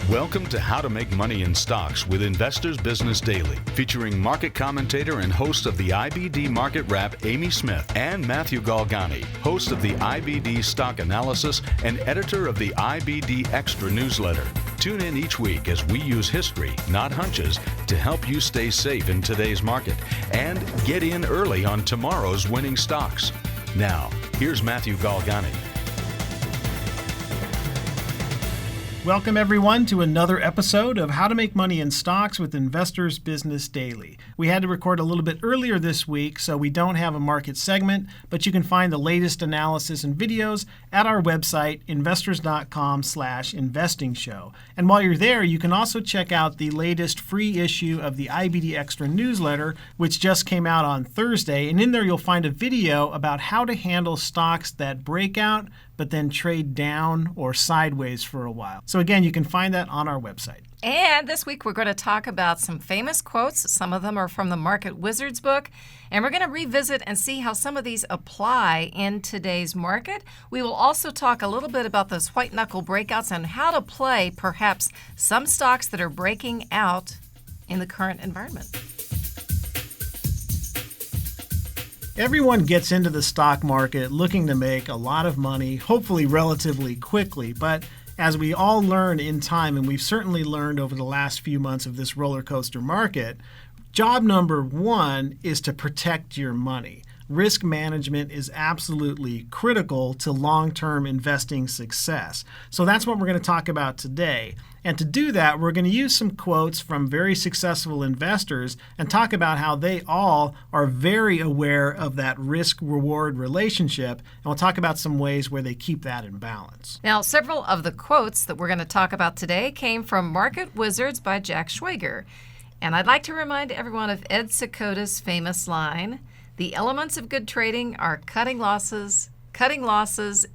Welcome to How to Make Money in Stocks with Investors Business Daily, featuring market commentator and host of the IBD Market Wrap, Amy Smith, and Matthew Galgani, host of the IBD Stock Analysis and editor of the IBD Extra newsletter. Tune in each week as we use history, not hunches, to help you stay safe in today's market and get in early on tomorrow's winning stocks. Now, here's Matthew Galgani. Welcome, everyone, to another episode of How to Make Money in Stocks with Investors Business Daily. We had to record a little bit earlier this week, so we don't have a market segment, but you can find the latest analysis and videos at our website, investors.com/investing show. And while you're there, you can also check out the latest free issue of the IBD Extra newsletter, which just came out on Thursday. And in there, you'll find a video about how to handle stocks that break out but then trade down or sideways for a while. So again, you can find that on our website. And this week we're going to talk about some famous quotes. Some of them are from the Market Wizards book. And we're going to revisit and see how some of these apply in today's market. We will also talk a little bit about those white-knuckle breakouts and how to play perhaps some stocks that are breaking out in the current environment. Everyone gets into the stock market looking to make a lot of money, hopefully relatively quickly. But as we all learn in time, and we've certainly learned over the last few months of this roller coaster market, job number one is to protect your money. Risk management is absolutely critical to long-term investing success. So that's what we're going to talk about today. And to do that, we're going to use some quotes from very successful investors and talk about how they all are very aware of that risk-reward relationship. And we'll talk about some ways where they keep that in balance. Now, several of the quotes that we're going to talk about today came from Market Wizards by Jack Schwager. And I'd like to remind everyone of Ed Secoda's famous line, "The elements of good trading are cutting losses,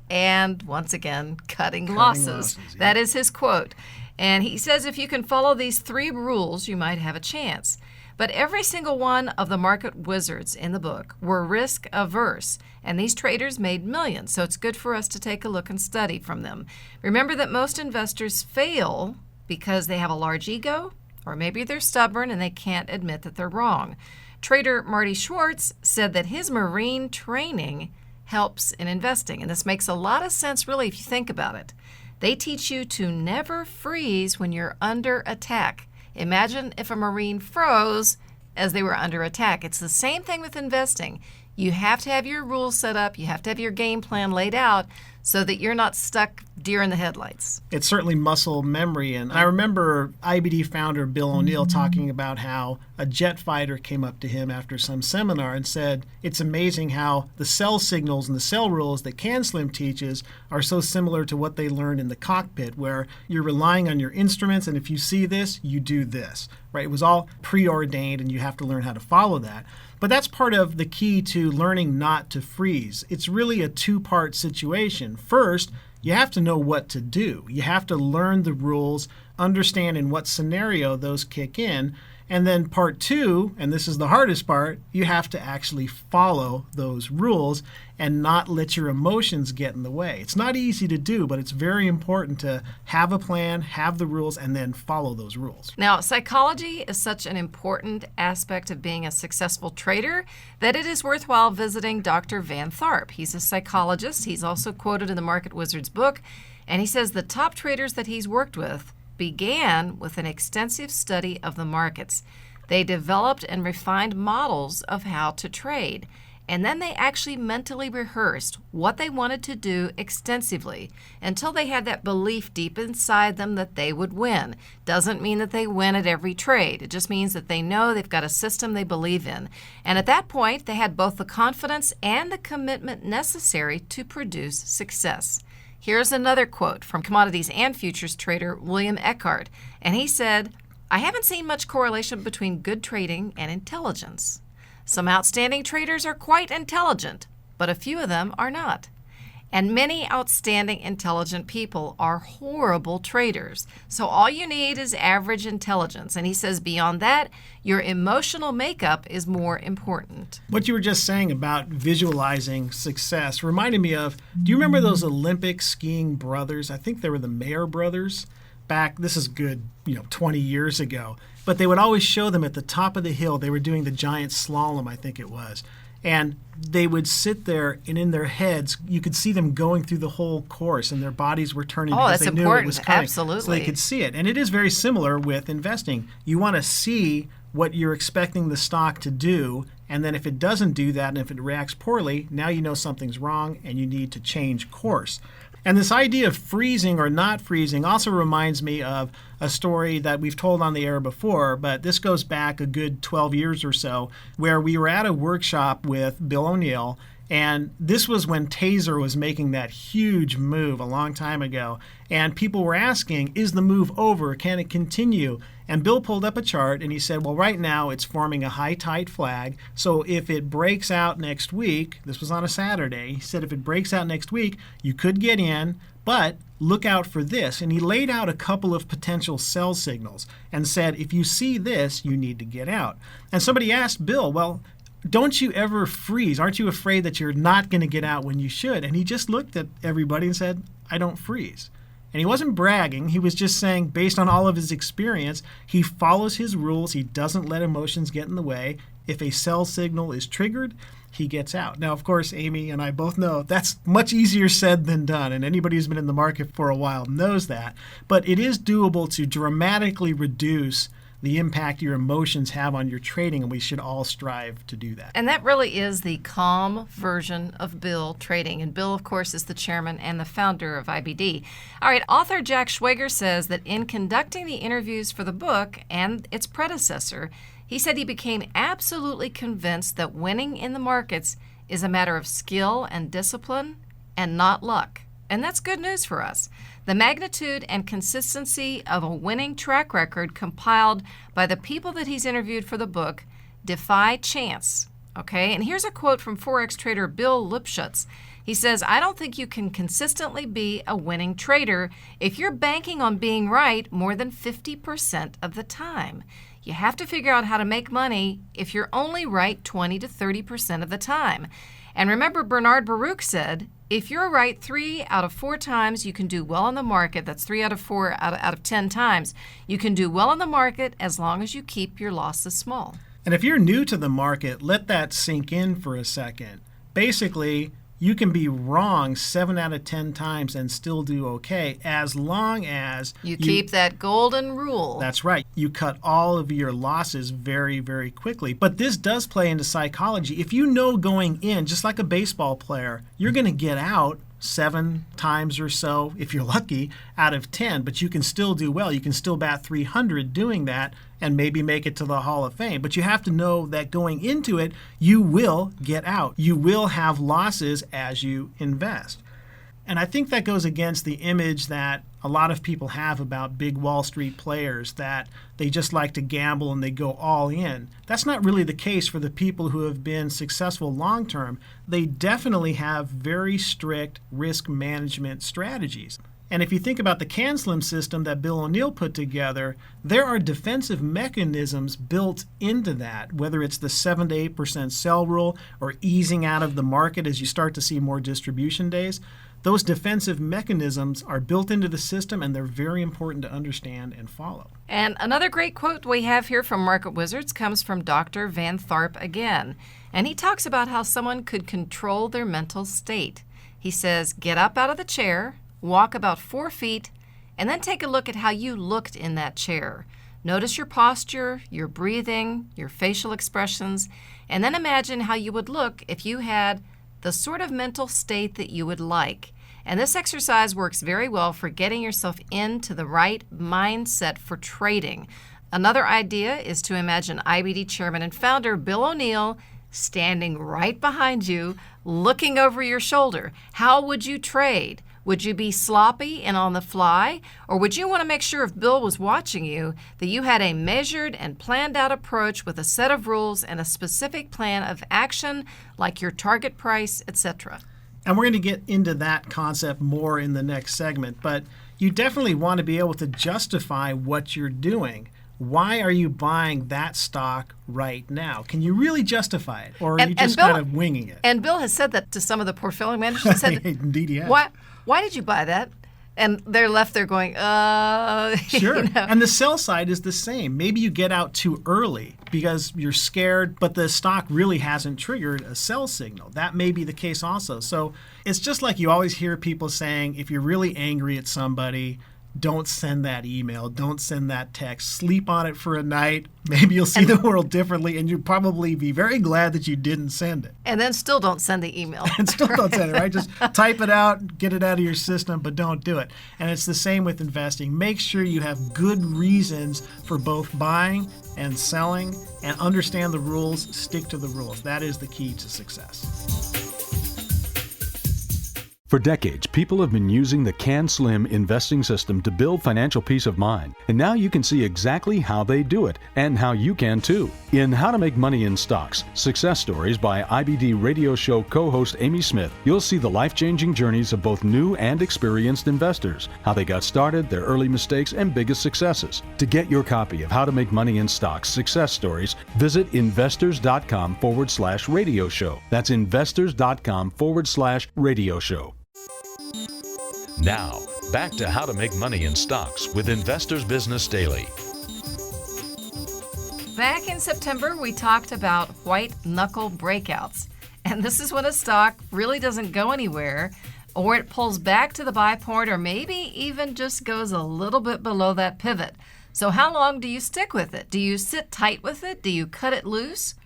and once again, cutting losses. Yeah. That is his quote. And he says if you can follow these three rules, you might have a chance. But every single one of the market wizards in the book were risk averse, and these traders made millions, so it's good for us to take a look and study from them. Remember that most investors fail because they have a large ego, or maybe they're stubborn and they can't admit that they're wrong. Trader Marty Schwartz said that his marine training helps in investing, and this makes a lot of sense really if you think about it. They teach you to never freeze when you're under attack. Imagine if a Marine froze as they were under attack. It's the same thing with investing. You have to have your rules set up. You have to have your game plan laid out so that you're not stuck deer in the headlights. It's certainly muscle memory. And I remember IBD founder Bill O'Neill talking about how a jet fighter came up to him after some seminar and said, it's amazing how the cell signals and the cell rules that CanSlim teaches are so similar to what they learned in the cockpit, where you're relying on your instruments, and if you see this, you do this, right? It was all preordained, and you have to learn how to follow that. But that's part of the key to learning not to freeze. It's really a two-part situation. First, you have to know what to do. You have to learn the rules, understand in what scenario those kick in. And then part two, and this is the hardest part, you have to actually follow those rules and not let your emotions get in the way. It's not easy to do, but it's very important to have a plan, have the rules, and then follow those rules. Now, psychology is such an important aspect of being a successful trader that it is worthwhile visiting Dr. Van Tharp. He's a psychologist. He's also quoted in the Market Wizards book, and he says the top traders that he's worked with began with an extensive study of the markets. They developed and refined models of how to trade, and then they actually mentally rehearsed what they wanted to do extensively until they had that belief deep inside them that they would win. Doesn't mean that they win at every trade. It just means that they know they've got a system they believe in. And at that point, they had both the confidence and the commitment necessary to produce success. Here's another quote from commodities and futures trader William Eckhart, and he said, "I haven't seen much correlation between good trading and intelligence. Some outstanding traders are quite intelligent, but a few of them are not. And many outstanding intelligent people are horrible traders. So all you need is average intelligence." And he says beyond that, your emotional makeup is more important. What you were just saying about visualizing success reminded me of, do you remember those Olympic skiing brothers? I think they were the Mayer brothers. back, this is good, 20 years ago, but they would always show them at the top of the hill. They were doing the giant slalom, I think it was. And they would sit there, and in their heads, you could see them going through the whole course, and their bodies were turning because that's they knew important. it was coming. Absolutely. So they could see it. And it is very similar with investing. You want to see what you're expecting the stock to do, and then if it doesn't do that, and if it reacts poorly, now you know something's wrong, and you need to change course. And this idea of freezing or not freezing also reminds me of a story that we've told on the air before, but this goes back a good 12 years or so, where we were at a workshop with Bill O'Neill, and this was when Taser was making that huge move a long time ago. And people were asking, is the move over? Can it continue? And Bill pulled up a chart and he said, well, right now it's forming a high tide flag. So if it breaks out next week, this was on a Saturday, he said if it breaks out next week, you could get in, but look out for this. And he laid out a couple of potential sell signals and said, if you see this, you need to get out. And somebody asked Bill, well, don't you ever freeze? Aren't you afraid that you're not going to get out when you should? And he just looked at everybody and said, I don't freeze. And he wasn't bragging. He was just saying, based on all of his experience, he follows his rules. He doesn't let emotions get in the way. If a sell signal is triggered, he gets out. Now, of course, Amy and I both know that's much easier said than done, and anybody who's been in the market for a while knows that. But it is doable to dramatically reduce the impact your emotions have on your trading, and we should all strive to do that. And that really is the calm version of Bill trading. And Bill, of course, is the chairman and the founder of IBD. All right, author Jack Schwager says that in conducting the interviews for the book and its predecessor, he said he became absolutely convinced that winning in the markets is a matter of skill and discipline and not luck. And that's good news for us. The magnitude and consistency of a winning track record compiled by the people that he's interviewed for the book defy chance. Okay, and here's a quote from Forex trader Bill Lipschutz. He says, I don't think you can consistently be a winning trader if you're banking on being right more than 50% of the time. You have to figure out how to make money if you're only right 20 to 30% of the time. And remember, Bernard Baruch said, if you're right 3 out of 4 times, you can do well in the market. That's 3 out of 4 out of 10 times. You can do well in the market as long as you keep your losses small. And if you're new to the market, let that sink in for a second. Basically, you can be wrong 7 out of 10 times and still do okay as long as you keep that golden rule. That's right. You cut all of your losses very, very quickly. But this does play into psychology. If you know going in, just like a baseball player, you're going to get out 7 times or so, if you're lucky, out of 10, but you can still do well. You can still bat 300 doing that and maybe make it to the Hall of Fame. But you have to know that going into it, you will get out. You will have losses as you invest. And I think that goes against the image that a lot of people have about big Wall Street players, that they just like to gamble and they go all in. That's not really the case for the people who have been successful long term. They definitely have very strict risk management strategies. And if you think about the CanSlim system that Bill O'Neill put together, there are defensive mechanisms built into that, whether it's the 7 to 8% sell rule or easing out of the market as you start to see more distribution days. Those defensive mechanisms are built into the system, and they're very important to understand and follow. And another great quote we have here from Market Wizards comes from Dr. Van Tharp again. And he talks about how someone could control their mental state. He says, get up out of the chair, walk about 4 feet, and then take a look at how you looked in that chair. Notice your posture, your breathing, your facial expressions, and then imagine how you would look if you had the sort of mental state that you would like. And this exercise works very well for getting yourself into the right mindset for trading. Another idea is to imagine IBD chairman and founder Bill O'Neill standing right behind you, looking over your shoulder. How would you trade? Would you be sloppy and on the fly? Or would you want to make sure if Bill was watching you that you had a measured and planned out approach with a set of rules and a specific plan of action, like your target price, etc.? And we're going to get into that concept more in the next segment, but you definitely want to be able to justify what you're doing. Why are you buying that stock right now? Can you really justify it? Or are you just kind of winging it? And Bill has said that to some of the portfolio managers. He said, Indeed, yeah. Why did you buy that? And they're left there going, Sure. you know. And the sell side is the same. Maybe you get out too early because you're scared, but the stock really hasn't triggered a sell signal. That may be the case also. So it's just like you always hear people saying, if you're really angry at somebody, don't send that email. Don't send that text. Sleep on it for a night. Maybe you'll see the world differently, and you'll probably be very glad that you didn't send it. And then still don't send the email. And still don't send it, right? Just type it out, get it out of your system, but don't do it. And it's the same with investing. Make sure you have good reasons for both buying and selling, and understand the rules, stick to the rules. That is the key to success. For decades, people have been using the CanSlim investing system to build financial peace of mind. And now you can see exactly how they do it and how you can too. In How to Make Money in Stocks, Success Stories by IBD radio show co-host Amy Smith, you'll see the life-changing journeys of both new and experienced investors, how they got started, their early mistakes, and biggest successes. To get your copy of How to Make Money in Stocks, Success Stories, visit investors.com/radio show. That's investors.com/radio show. Now, back to How to Make Money in Stocks with Investors Business Daily. Back in September, we talked about white-knuckle breakouts. And this is when a stock really doesn't go anywhere, or it pulls back to the buy point, or maybe even just goes a little bit below that pivot. So how long do you stick with it? Do you sit tight with it? Do you cut it loose?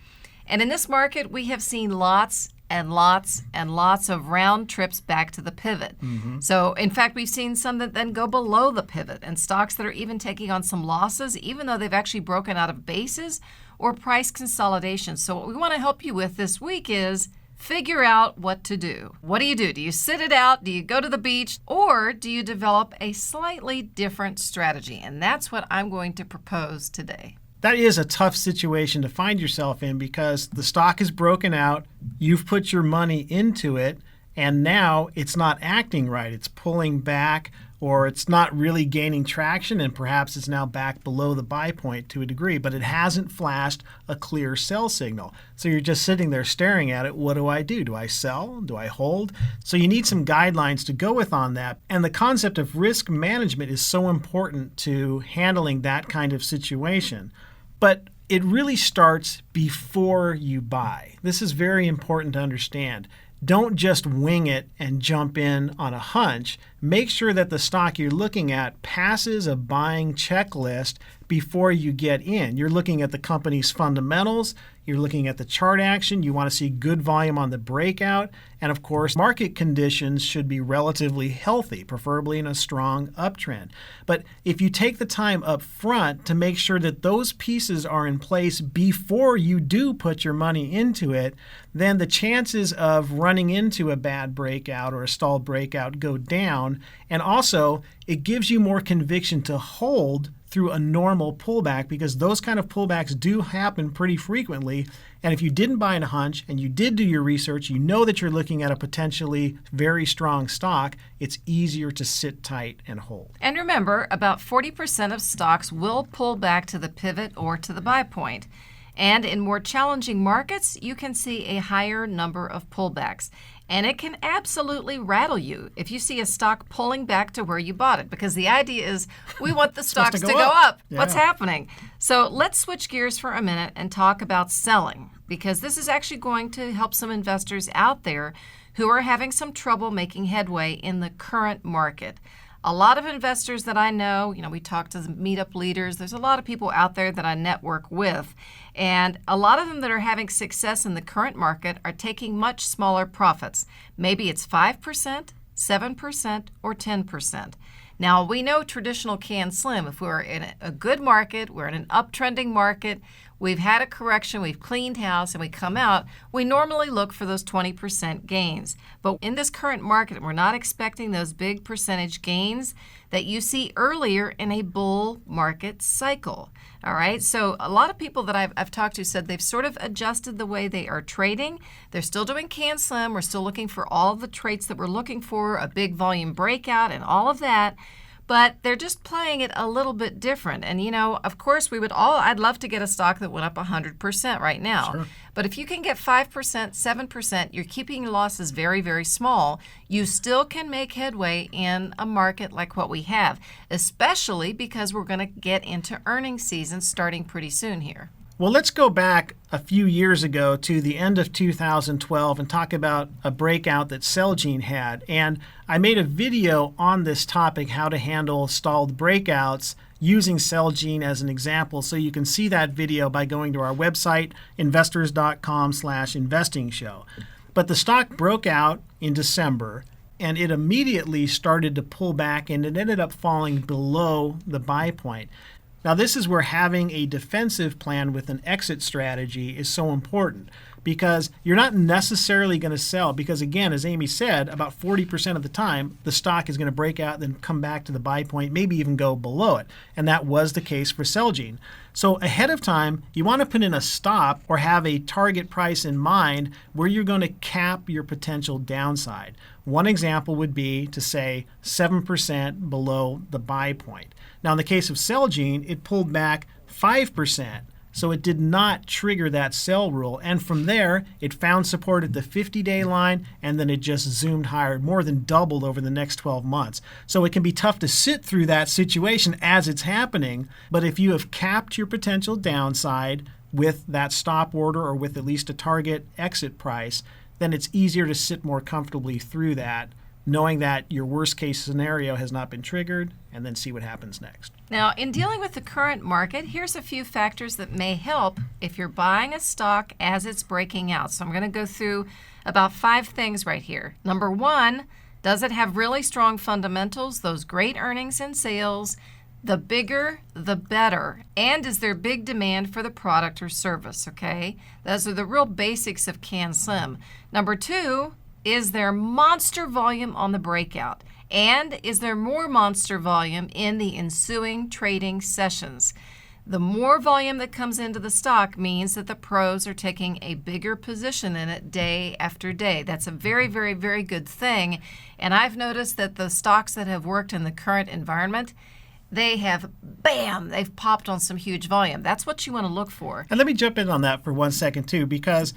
And in this market, we have seen lots and lots and lots of round trips back to the pivot. So, in fact, we've seen some that then go below the pivot, and stocks that are even taking on some losses, even though they've actually broken out of bases or price consolidation. So what we want to help you with this week is figure out what to do. What do? Do you sit it out? Do you go to the beach? Or do you develop a slightly different strategy? And that's what I'm going to propose today. That is a tough situation to find yourself in because the stock is broken out, you've put your money into it, and now it's not acting right. It's pulling back, or it's not really gaining traction, and perhaps it's now back below the buy point to a degree, but it hasn't flashed a clear sell signal. So you're just sitting there staring at it. What do I do? Do I sell? Do I hold? So you need some guidelines to go with on that. And the concept of risk management is so important to handling that kind of situation. But it really starts before you buy. This is very important to understand. Don't just wing it and jump in on a hunch. Make sure that the stock you're looking at passes a buying checklist before you get in. You're looking at the company's fundamentals. You're looking at the chart action. You want to see good volume on the breakout. And of course, market conditions should be relatively healthy, preferably in a strong uptrend. But if you take the time up front to make sure that those pieces are in place before you do put your money into it, then the chances of running into a bad breakout or a stalled breakout go down. And also, it gives you more conviction to hold through a normal pullback, because those kind of pullbacks do happen pretty frequently. And if you didn't buy in a hunch and you did do your research, you know that you're looking at a potentially very strong stock, it's easier to sit tight and hold. And remember, about 40% of stocks will pull back to the pivot or to the buy point. And in more challenging markets, you can see a higher number of pullbacks. And it can absolutely rattle you if you see a stock pulling back to where you bought it, because the idea is we want the stocks to go up. Yeah. What's happening? So let's switch gears for a minute and talk about selling, because this is actually going to help some investors out there who are having some trouble making headway in the current market. A lot of investors that I know, we talk to meetup leaders. There's a lot of people out there that I network with. And a lot of them that are having success in the current market are taking much smaller profits. Maybe it's 5%, 7%, or 10%. Now, we know traditional CanSlim, if we're in a good market, we're in an uptrending market, we've had a correction, we've cleaned house, and we come out, we normally look for those 20% gains. But in this current market, we're not expecting those big percentage gains that you see earlier in a bull market cycle. All right, so a lot of people that I've talked to said they've sort of adjusted the way they are trading. They're still doing CanSlim. We're still looking for all of the traits that we're looking for, a big volume breakout and all of that. but they're just playing it a little bit different. And, of course, I'd love to get a stock that went up 100% right now. Sure. But if you can get 5%, 7%, you're keeping your losses very, very small. You still can make headway in a market like what we have, especially because we're going to get into earnings season starting pretty soon here. Well, let's go back a few years ago to the end of 2012 and talk about a breakout that Celgene had. And I made a video on this topic, how to handle stalled breakouts, using Celgene as an example. So you can see that video by going to our website, investors.com/investing show. But the stock broke out in December, and it immediately started to pull back, and it ended up falling below the buy point. Now, this is where having a defensive plan with an exit strategy is so important, because you're not necessarily going to sell, because again, as Amy said, about 40% of the time, the stock is going to break out, then come back to the buy point, maybe even go below it. And that was the case for Celgene. So ahead of time, you want to put in a stop or have a target price in mind where you're going to cap your potential downside. One example would be to say 7% below the buy point. Now, in the case of Celgene, it pulled back 5%, so it did not trigger that sell rule. And from there, it found support at the 50-day line, and then it just zoomed higher, more than doubled over the next 12 months. So it can be tough to sit through that situation as it's happening, but if you have capped your potential downside with that stop order or with at least a target exit price, then it's easier to sit more comfortably through that, knowing that your worst case scenario has not been triggered, and then see what happens next. Now, in dealing with the current market, here's a few factors that may help if you're buying a stock as it's breaking out. So I'm going to go through about 5 things right here. Number 1, does it have really strong fundamentals, those great earnings and sales? The bigger, the better. And is there big demand for the product or service, okay? Those are the real basics of CanSlim. Number 2, is there monster volume on the breakout? And is there more monster volume in the ensuing trading sessions? The more volume that comes into the stock means that the pros are taking a bigger position in it day after day. That's a very, very, very good thing. And I've noticed that the stocks that have worked in the current environment, they've popped on some huge volume. That's what you want to look for. And let me jump in on that for 1 second too, because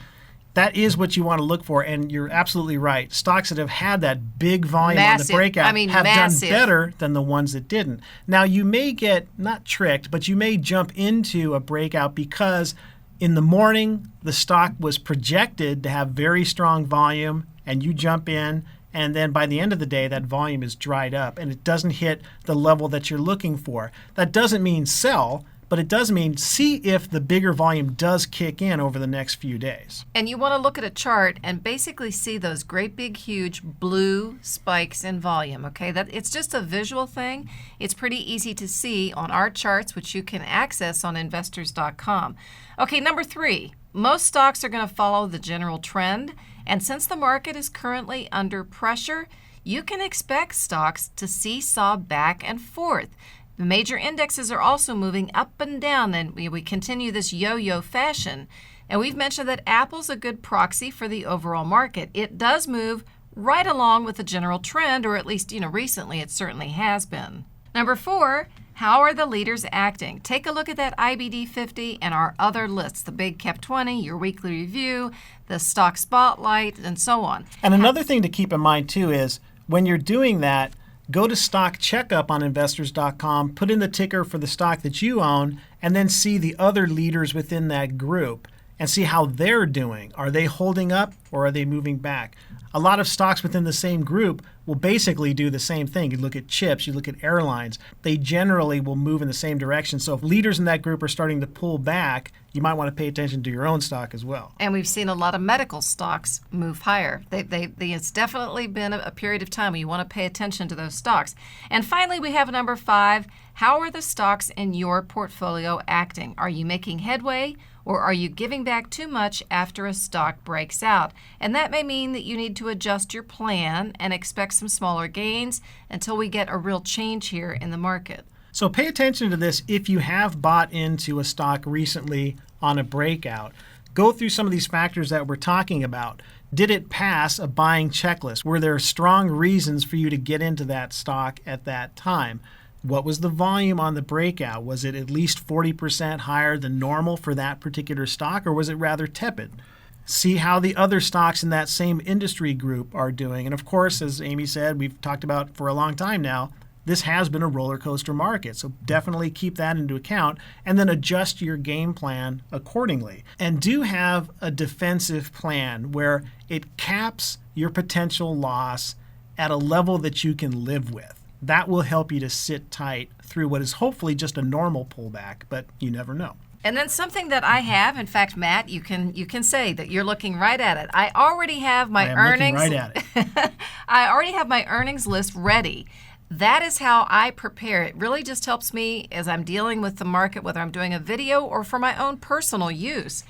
that is what you want to look for, and you're absolutely right. Stocks that have had that big volume on the breakout have done better than the ones that didn't. Now, you may get, not tricked, but you may jump into a breakout because in the morning, the stock was projected to have very strong volume, and you jump in, and then by the end of the day, that volume is dried up, and it doesn't hit the level that you're looking for. That doesn't mean sell, but it does mean see if the bigger volume does kick in over the next few days. And you want to look at a chart and basically see those great big huge blue spikes in volume, okay? It's just a visual thing. It's pretty easy to see on our charts, which you can access on investors.com. Okay, number 3, most stocks are going to follow the general trend, and since the market is currently under pressure, you can expect stocks to seesaw back and forth. The major indexes are also moving up and down, and we continue this yo-yo fashion. And we've mentioned that Apple's a good proxy for the overall market. It does move right along with the general trend, or at least, recently it certainly has been. Number 4, how are the leaders acting? Take a look at that IBD 50 and our other lists, the Big Cap 20, your weekly review, the stock spotlight, and so on. And another thing to keep in mind too is when you're doing that, go to Stock Checkup on investors.com, put in the ticker for the stock that you own, and then see the other leaders within that group and see how they're doing. Are they holding up or are they moving back? A lot of stocks within the same group will basically do the same thing. You look at chips, you look at airlines, they generally will move in the same direction. So if leaders in that group are starting to pull back, you might want to pay attention to your own stock as well. And we've seen a lot of medical stocks move higher. It's definitely been a period of time where you want to pay attention to those stocks. And finally, we have number 5. How are the stocks in your portfolio acting? Are you making headway, or are you giving back too much after a stock breaks out? And that may mean that you need to adjust your plan and expect some smaller gains until we get a real change here in the market. So pay attention to this if you have bought into a stock recently on a breakout. Go through some of these factors that we're talking about. Did it pass a buying checklist? Were there strong reasons for you to get into that stock at that time? What was the volume on the breakout? Was it at least 40% higher than normal for that particular stock, or was it rather tepid? See how the other stocks in that same industry group are doing. And of course, as Amy said, we've talked about for a long time now, this has been a roller coaster market. So definitely keep that into account and then adjust your game plan accordingly. And do have a defensive plan where it caps your potential loss at a level that you can live with. That will help you to sit tight through what is hopefully just a normal pullback, but you never know. And then something that I have, in fact, Matt, you can say that you're looking right at it. I already have my earnings. Looking right at it. I already have my earnings list ready. That is how I prepare. It really just helps me as I'm dealing with the market, whether I'm doing a video or for my own personal use.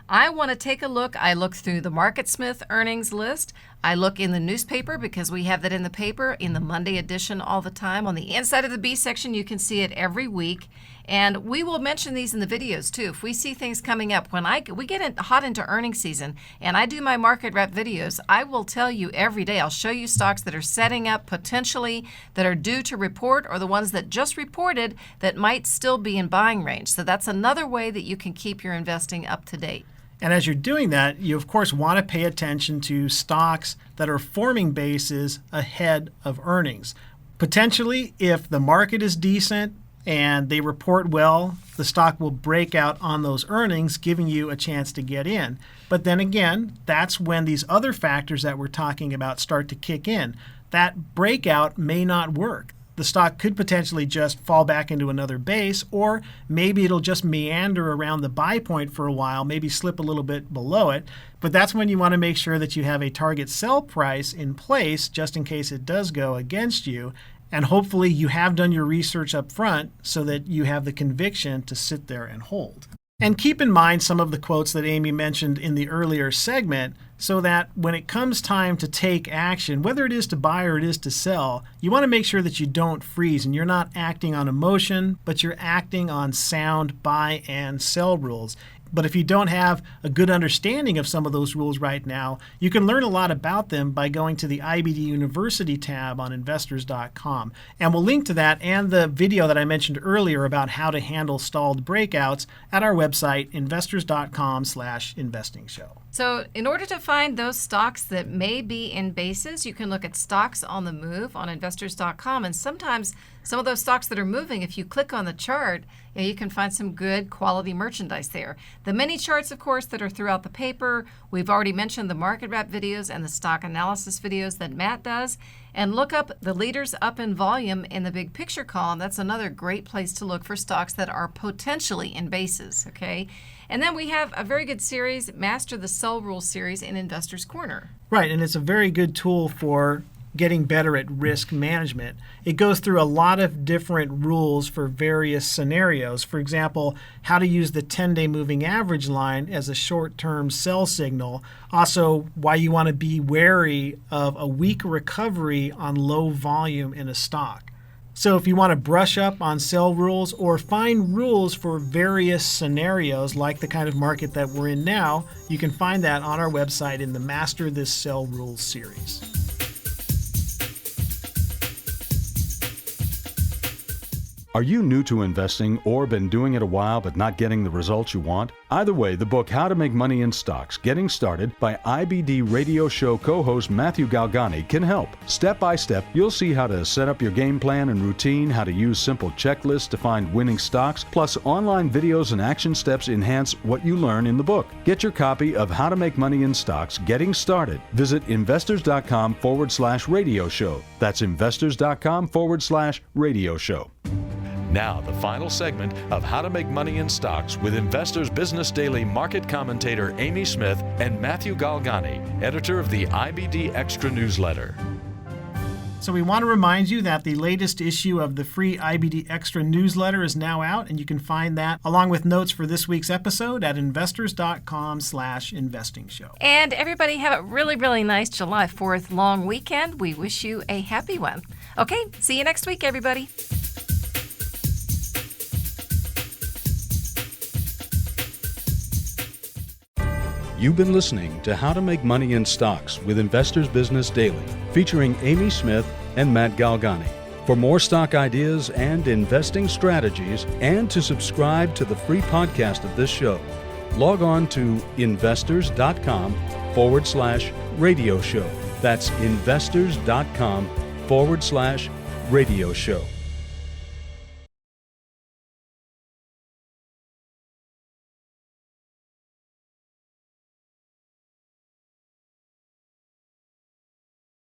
I want to take a look. I look through the MarketSmith earnings list. I look in the newspaper because we have that in the paper, in the Monday edition all the time. On the inside of the B section, you can see it every week. And we will mention these in the videos too. If we see things coming up, when we get hot into earnings season and I do my market rep videos, I will tell you every day. I'll show you stocks that are setting up potentially that are due to report, or the ones that just reported that might still be in buying range. So that's another way that you can keep your investing up to date. And as you're doing that, you of course want to pay attention to stocks that are forming bases ahead of earnings. Potentially, if the market is decent and they report well, the stock will break out on those earnings, giving you a chance to get in. But then again, that's when these other factors that we're talking about start to kick in. That breakout may not work. The stock could potentially just fall back into another base, or maybe it'll just meander around the buy point for a while, maybe slip a little bit below it. But that's when you want to make sure that you have a target sell price in place just in case it does go against you. And hopefully you have done your research up front so that you have the conviction to sit there and hold. And keep in mind some of the quotes that Amy mentioned in the earlier segment so that when it comes time to take action, whether it is to buy or it is to sell, you want to make sure that you don't freeze and you're not acting on emotion, but you're acting on sound buy and sell rules. But if you don't have a good understanding of some of those rules right now, you can learn a lot about them by going to the IBD University tab on investors.com. And we'll link to that and the video that I mentioned earlier about how to handle stalled breakouts at our website, investors.com/investingshow. So in order to find those stocks that may be in bases, you can look at stocks on the move on investors.com. And sometimes some of those stocks that are moving, if you click on the chart, you can find some good quality merchandise there. The mini charts, of course, that are throughout the paper. We've already mentioned the market wrap videos and the stock analysis videos that Matt does. And look up the leaders up in volume in the big picture column. That's another great place to look for stocks that are potentially in bases, okay? And then we have a very good series, Master the Sell Rules series in Investors Corner. Right, and it's a very good tool for getting better at risk management. It goes through a lot of different rules for various scenarios. For example, how to use the 10-day moving average line as a short-term sell signal. Also, why you want to be wary of a weak recovery on low volume in a stock. So if you want to brush up on sell rules or find rules for various scenarios like the kind of market that we're in now, you can find that on our website in the Master This Sell Rules series. Are you new to investing or been doing it a while but not getting the results you want? Either way, the book How to Make Money in Stocks Getting Started by IBD radio show co-host Matthew Galgani can help. Step by step, you'll see how to set up your game plan and routine, how to use simple checklists to find winning stocks, plus online videos and action steps enhance what you learn in the book. Get your copy of How to Make Money in Stocks Getting Started. Visit investors.com/radio show. That's investors.com/radio show. Now, the final segment of How to Make Money in Stocks with Investors Business Daily market commentator Amy Smith and Matthew Galgani, editor of the IBD Extra newsletter. So we want to remind you that the latest issue of the free IBD Extra newsletter is now out, and you can find that along with notes for this week's episode at investors.com/investingshow. And everybody have a really, really nice July 4th long weekend. We wish you a happy one. Okay, see you next week, everybody. You've been listening to How to Make Money in Stocks with Investors Business Daily, featuring Amy Smith and Matt Galgani. For more stock ideas and investing strategies, and to subscribe to the free podcast of this show, log on to investors.com/radio show. That's investors.com/radio show.